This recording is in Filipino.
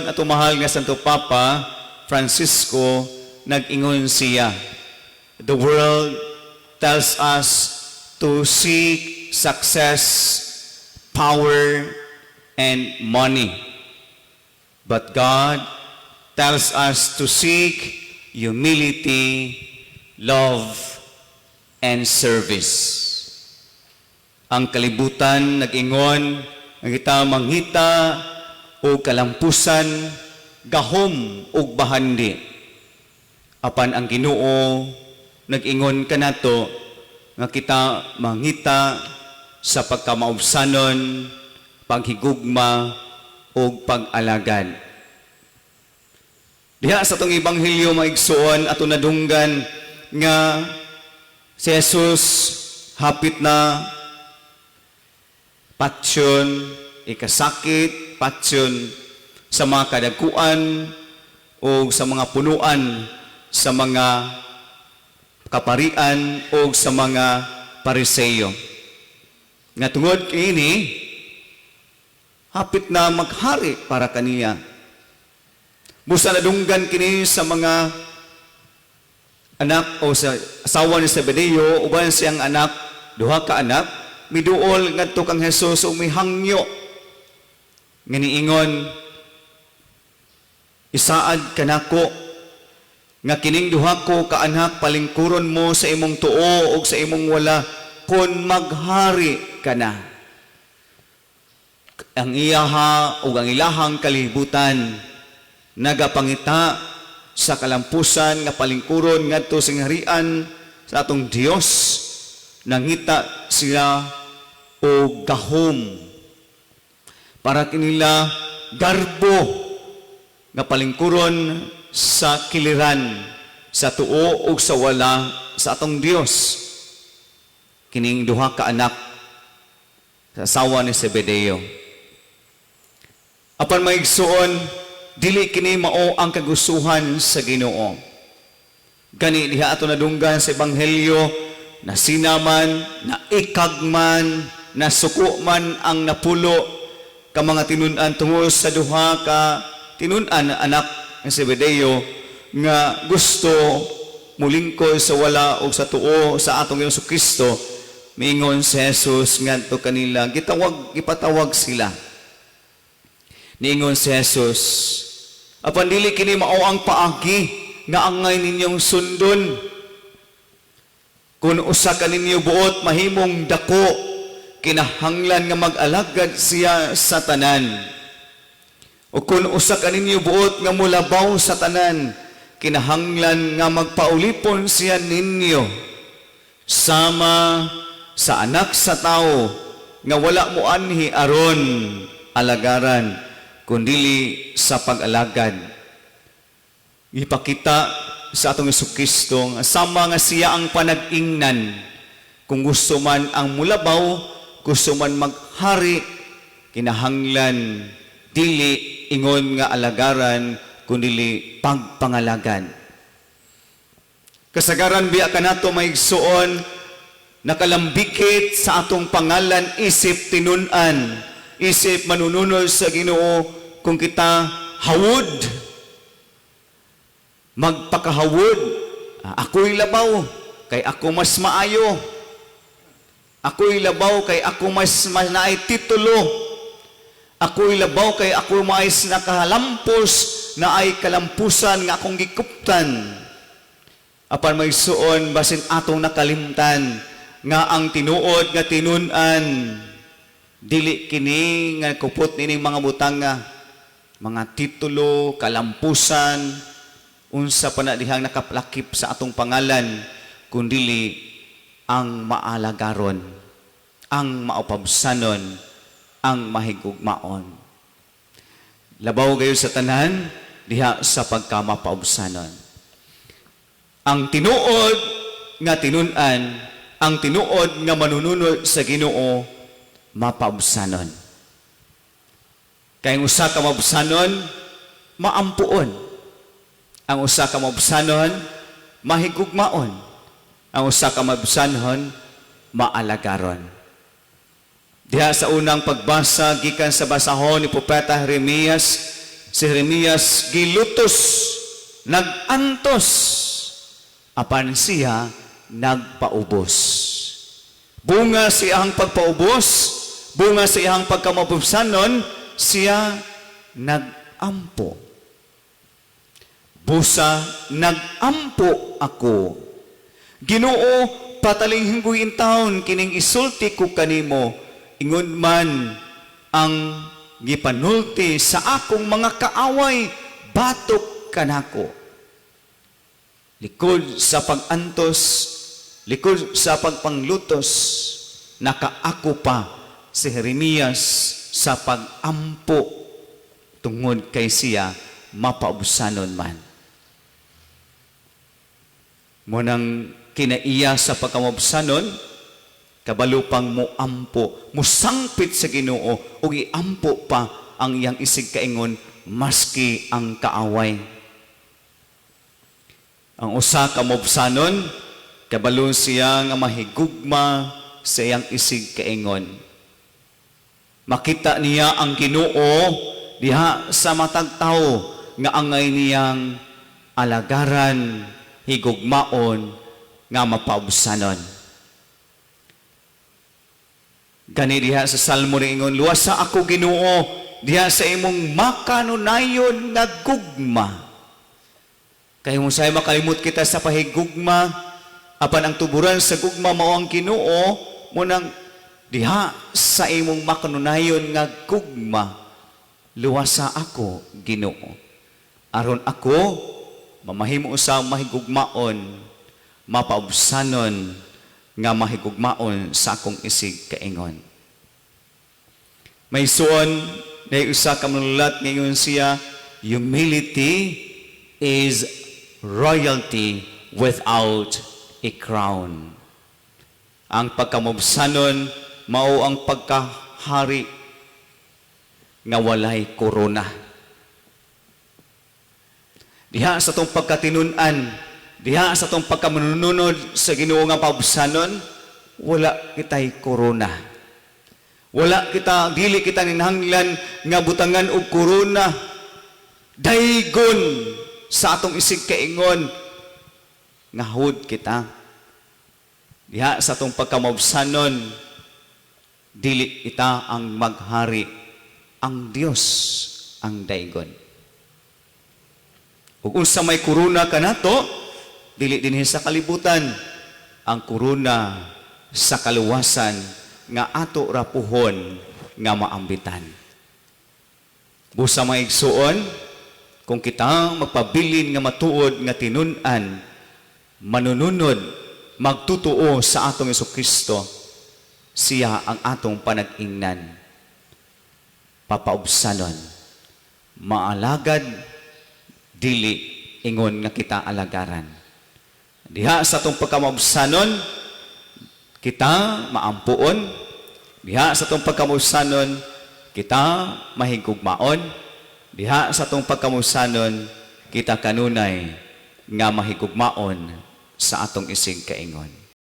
Ato mahal nga Santo Papa Francisco nag-ingon siya, the world tells us to seek success, power, and money. But God tells us to seek humility, love, and service. Ang kalibutan nag-ingon nga kita manghita o kalampusan, gahom o bahandi. Apan ang Ginoo nag-ingon kanato nga kita manghita sa pagkamaubsanon, paghigugma o pag-alagad. Diha sa itong Ebanghelyo maigsuon ato nadunggan nga si Jesus hapit na patsyon, ikasakit, patsyon sa mga kadagkuan o sa mga punuan, sa mga kaparian o sa mga pariseyo. Nga tungod kini, hapit na maghari para kaniya. Busa nadunggan kini sa mga anak o sa asawa ni Zebedeo, uban siyang anak, duha ka anak, miduol ngadto kang Hesus o mihangyo. Nga niingon, isaad kanako nga kining duha ko ka anak palingkuron mo sa imong tuo o sa imong wala kon maghari ka na. Ang iyaha o ang ilahang kalibutan nagapangita sa kalampusan nga palingkuron ngadto sa harian sa atong Dios, nangita sila o gahom para kinila garbo nga palingkuron sa kiliran, sa tuo o sa wala sa atong Dios. Kining duha ka anak sa asawa ni Zebedeo. Apan maigsuon, dili kini mao ang kagustuhan sa Ginoo. Gani diha ato nadunggan sa Ebanghelyo na sinaman, na ikagman, na suko man ang napulo ka mga tinun-an tungod sa duha ka tinun-an na anak ng Zebedeo nga gusto mulingkod sa wala o sa tuo sa atong Ginoong Kristo. Miingon si Jesus ngadto kanila, ipatawag sila. Niingon si Jesus, apan dili kini mao ang paagi nga angay ninyong sundon. Kung usa ka ninyo buot mahimong dako, kinahanglan nga mag-alagad siya sa tanan. O kung usa ka ninyo buot nga mulabaw sa tanan, kinahanglan nga magpaulipon siya ninyo. Sama sa anak sa tao nga wala mo anhi aron alagaran, kundili sa pag-alagad. Ipakita sa atong Jesucristo nga sama nga siya ang panag-ingnan. Kung gusto man ang mulabaw, gusto man maghari, kinahanglan dili ingon nga alagaran, kundili pagpangalagan. Kasagaran biya kanato maigsuon, nakalambikit sa atong pangalan isip tinun-an, isip manununod sa Ginoo. Kung kita hawod, magpakahawod, ako'y labaw kay ako mas maayo, ako'y labaw kay ako mas naay titulo, ako'y labaw kay ako mais nakahalampos na ay kalampusan nga akong gikuptan. Apan may suon basin atong nakalimtan nga ang tinuod nga tinun-an dili kini nga kupot nining mga butang nga mga titulo, kalampusan, unsa pa na dihang nakaplakip sa atong pangalan, kundili ang maalagaron, ang maupabsanon, ang mahigugmaon. Labaw gayon sa tanan diha sa pagkamapaubsanon. Ang tinuod nga tinun-an, ang tinuod nga manununod sa Ginoo, mapaubsanon. Kay ang usa ka maubsanon, maampuon. Ang usa ka maubsanon, mahigugmaon. Ang usa ka maubsanon, maalagaron. Diha sa unang pagbasa gikan sa basahon ni Propeta Jeremias, Si Jeremias gilutos, nagantos, apan siya nagpaubos. Bunga siyang pagpaubos, bunga siyang pagkamapubsanon, siya nagampo. Busa, nagampo ako. Ginoo, pataling hingguin taon, kining isulti ko kanimo, ingon man ang gipanulti sa akong mga kaaway, batok kanako. Likod sa pagantos, likod sa pagpanglutos, nakaako pa si Jeremias sa pagampo tungod kay siya mapausanon man. Munang kinaiya sa pagkamausanon, kabalo pang muampo, musangpit sa Ginoo, o iampo pa ang iyang isig kaingon, maski ang kaaway. Ang usa ka mobsanon, kabalo siya nga mahigugma sa iyang isig kaingon. Makita niya ang Ginoo diha sa matag tawo nga angay niyang alagaran, higugmaon, nga mapaubsanon. Gani diha sa Salmo ni ingon, luwasa ako Ginoo diha sa imong makanunayon nga gugma. Kay mo say makalimot kita sa pahigugma, apan ang tuburan sa gugma mao ang Ginoo, munang diha sa imong makanunayon nga gugma, luwasa ako Ginoo. Aron ako mamahimo sa mahigugmaon, mapaubsanon nga mahigugmaon sa akong isig kaingon. May suon na usa ka manulat ngayon siya, humility is royalty without a crown. Ang pagkamubsanon mao ang pagkahari nga walay korona. Diha sa tong pagkatinunan, diha sa tong pagkamanununod sa Ginoo nga paubsanon, wala kitay korona. Wala kita, dili kita ninahanglan nga butangan og korona. Daygon sa atong isig kaingon nga hud kita. Diha sa tong pagkamaubsanon, dili kita ang maghari, ang Dios ang daygon. Ug unsa may korona kanato, dili dinhi sa kalibutan, ang korona sa kaluwasan nga ato rapuhon nga maambitan. Busa may igsuon, kung kita magpabilin nga matuod nga tinun-an, manununod, magtutuo sa atong Jesucristo, siya ang atong panag-ingnan. Papaubsanon, maalagad, dili ingon nga kita alagaran. Diha sa itong pagkamausanon, kita maampuon. Diha sa itong pagkamausanon, kita mahigugmaon. Diha sa itong pagkamausanon, kita kanunay nga mahigugmaon sa atong isig kaingon.